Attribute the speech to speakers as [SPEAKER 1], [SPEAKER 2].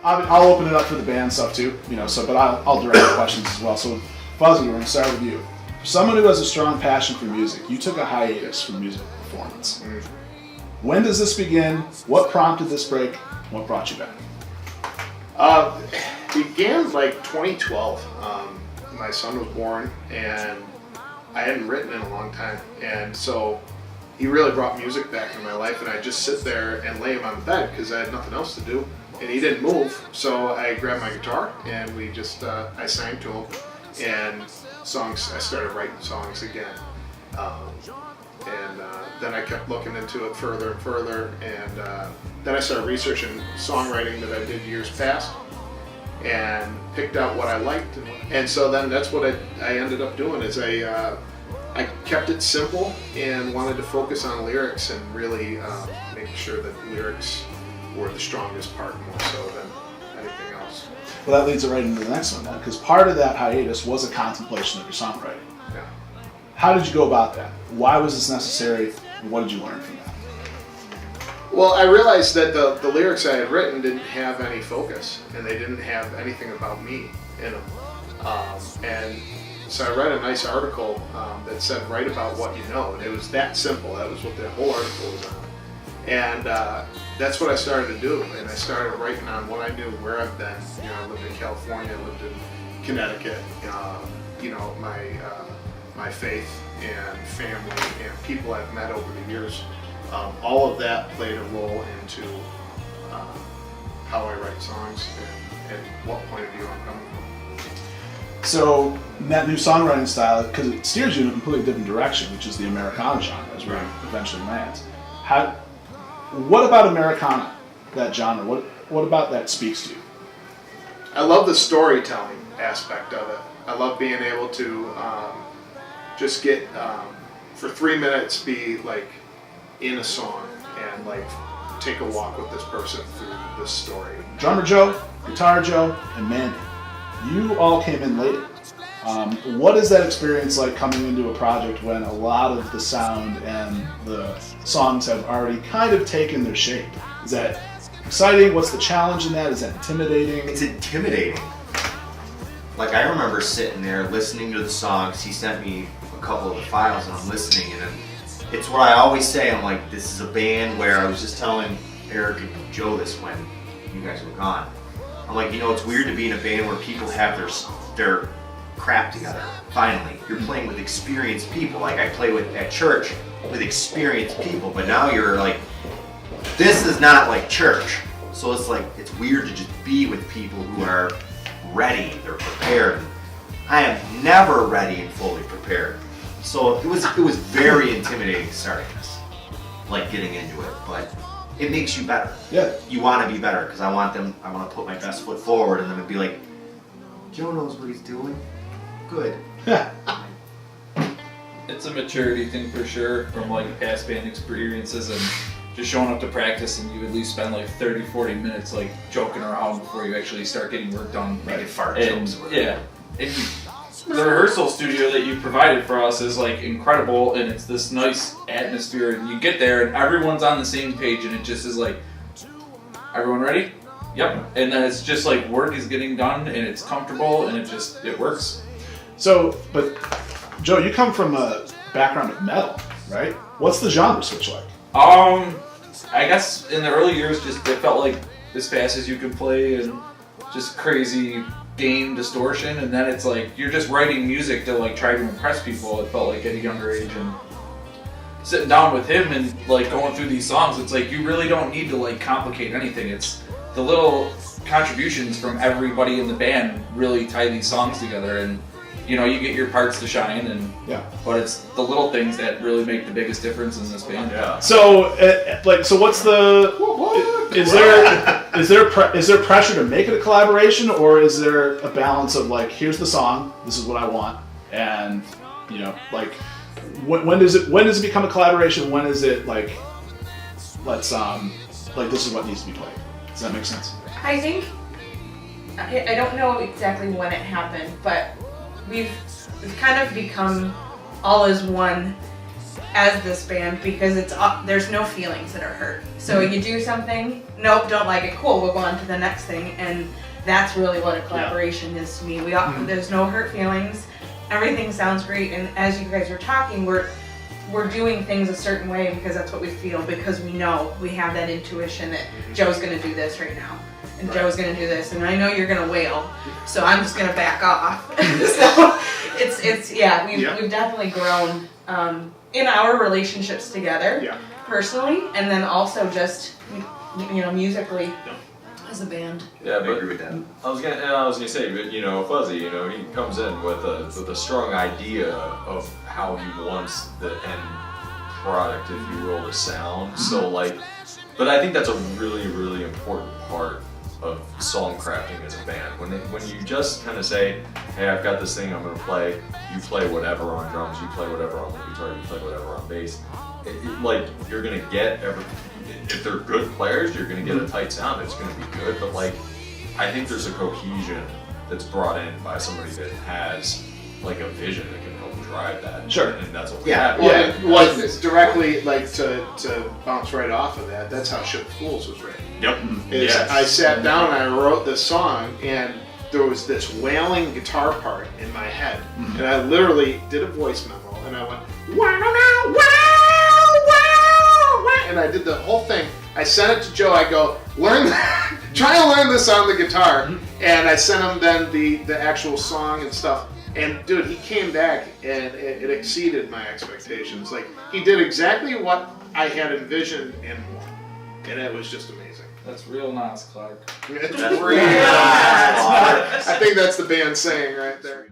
[SPEAKER 1] I'll open it up for the band stuff too, but I'll direct the questions as well. So, Fuzzy, we're going to start with you. For someone who has a strong passion for music, you took a hiatus from music performance. When does this begin? What prompted this break? What brought you back?
[SPEAKER 2] Began like 2012. My son was born, and I hadn't written in a long time, and so he really brought music back into my life, and I'd just sit there and lay him on the bed because I had nothing else to do, and he didn't move, so I grabbed my guitar, and we just, I sang to him, and I started writing songs again, and then I kept looking into it further and further, and then I started researching songwriting that I did years past, and picked out what I liked, and so then that's what I ended up doing is I kept it simple and wanted to focus on lyrics and really make sure that lyrics were the strongest part more so than anything else.
[SPEAKER 1] Well, that leads it right into the next one then, because part of that hiatus was a contemplation of your songwriting.
[SPEAKER 2] Yeah.
[SPEAKER 1] How did you go about that? Why was this necessary, and what did you learn from that?
[SPEAKER 2] Well, I realized that the lyrics I had written didn't have any focus, and they didn't have anything about me in them. And so I read a nice article that said, write about what you know, and it was that simple. That was what the whole article was on. And that's what I started to do, and I started writing on what I knew, where I've been. I lived in California, I lived in Connecticut, my faith and family and people I've met over the years. All of that played a role into how I write songs and what point of view I'm coming from.
[SPEAKER 1] So that new songwriting style, because it steers you in a completely different direction, which is the Americana genre, as where it eventually lands. What about Americana, that genre? What about that speaks to you?
[SPEAKER 2] I love the storytelling aspect of it. I love being able to just get, for 3 minutes, be like in a song and like take a walk with this person through this story.
[SPEAKER 1] Drummer Joe, Guitar Joe, and Mandy, you all came in later. What is that experience like coming into a project when a lot of the sound and the songs have already kind of taken their shape? Is that exciting? What's the challenge in that? Is that intimidating?
[SPEAKER 3] It's intimidating. Like, I remember sitting there listening to the songs. He sent me a couple of the files and I'm listening, and it's what I always say. I'm like, this is a band where I was just telling Eric and Joe this when you guys were gone. I'm like, it's weird to be in a band where people have their crap together. Finally, you're playing with experienced people. Like I play at church with experienced people, but now you're like, this is not like church. So it's like, it's weird to just be with people who are ready, they're prepared. I am never ready and fully prepared. So it was very intimidating starting this, like getting into it, but it makes you better.
[SPEAKER 1] Yeah.
[SPEAKER 3] You want to be better because I want to put my best foot forward, and then it'd be like, Joe knows what he's doing. Good.
[SPEAKER 4] It's a maturity thing for sure from like past band experiences and just showing up to practice, and you at least spend like 30-40 minutes like joking around before you actually start getting work done.
[SPEAKER 3] Making fart jokes.
[SPEAKER 4] Yeah. And the rehearsal studio that you provided for us is like incredible, and it's this nice atmosphere, and you get there and everyone's on the same page, and it just is like, everyone ready? Yep. And then it's just like work is getting done and it's comfortable and it works.
[SPEAKER 1] So, but Joe, you come from a background of metal, right? What's the genre switch like?
[SPEAKER 4] I guess in the early years, just it felt like as fast as you could play and just crazy gain distortion, and then it's like you're just writing music to like try to impress people. It felt like at a younger age, and sitting down with him and like going through these songs, it's like you really don't need to like complicate anything. It's the little contributions from everybody in the band really tie these songs together, and you get your parts to shine, and but it's the little things that really make the biggest difference in this band.
[SPEAKER 3] Yeah.
[SPEAKER 1] So, so what's the? Is there pressure to make it a collaboration, or is there a balance of like, here's the song, this is what I want, and like, when does it become a collaboration? When is it like, let's like this is what needs to be played? Does that make sense?
[SPEAKER 5] I think I don't know exactly when it happened, but we've kind of become all as one as this band because there's no feelings that are hurt. So you do something, nope, don't like it, cool, we'll go on to the next thing, and that's really what a collaboration is to me. There's no hurt feelings, everything sounds great, and as you guys were talking, we're doing things a certain way because that's what we feel, because we know, we have that intuition that Joe's gonna do this right now, and Joe's gonna do this, and I know you're gonna wail, so I'm just gonna back off. So we've definitely grown in our relationships together, personally, and then also just musically as a band.
[SPEAKER 6] Yeah,
[SPEAKER 3] I
[SPEAKER 6] but
[SPEAKER 3] agree with that.
[SPEAKER 6] I was gonna say, but Fuzzy, he comes in with a strong idea of how he wants the end product, if you will, to sound. So but I think that's a really, really important part of song crafting as a band. When you just kind of say, hey, I've got this thing I'm gonna play, you play whatever on drums, you play whatever on the guitar, you play whatever on bass. You're gonna get if they're good players, you're gonna get a tight sound. It's gonna be good, but I think there's a cohesion that's brought in by somebody that has a vision that can help drive that.
[SPEAKER 1] Sure.
[SPEAKER 6] And that's what we
[SPEAKER 3] Yeah.
[SPEAKER 6] have.
[SPEAKER 2] Well, it's directly to bounce right off of that. That's how Shubh Fools was written.
[SPEAKER 6] Yep.
[SPEAKER 2] Is I sat down and I wrote this song, and there was this wailing guitar part in my head, and I literally did a voice memo, and I went wow, wow, wow, wow, and I did the whole thing. I sent it to Joe. I go, try to learn this on the guitar, and I sent him then the actual song and stuff. And dude, he came back, and it exceeded my expectations. He did exactly what I had envisioned and more, and it was just amazing.
[SPEAKER 4] That's real Nas Clark.
[SPEAKER 2] I think that's the band saying right there.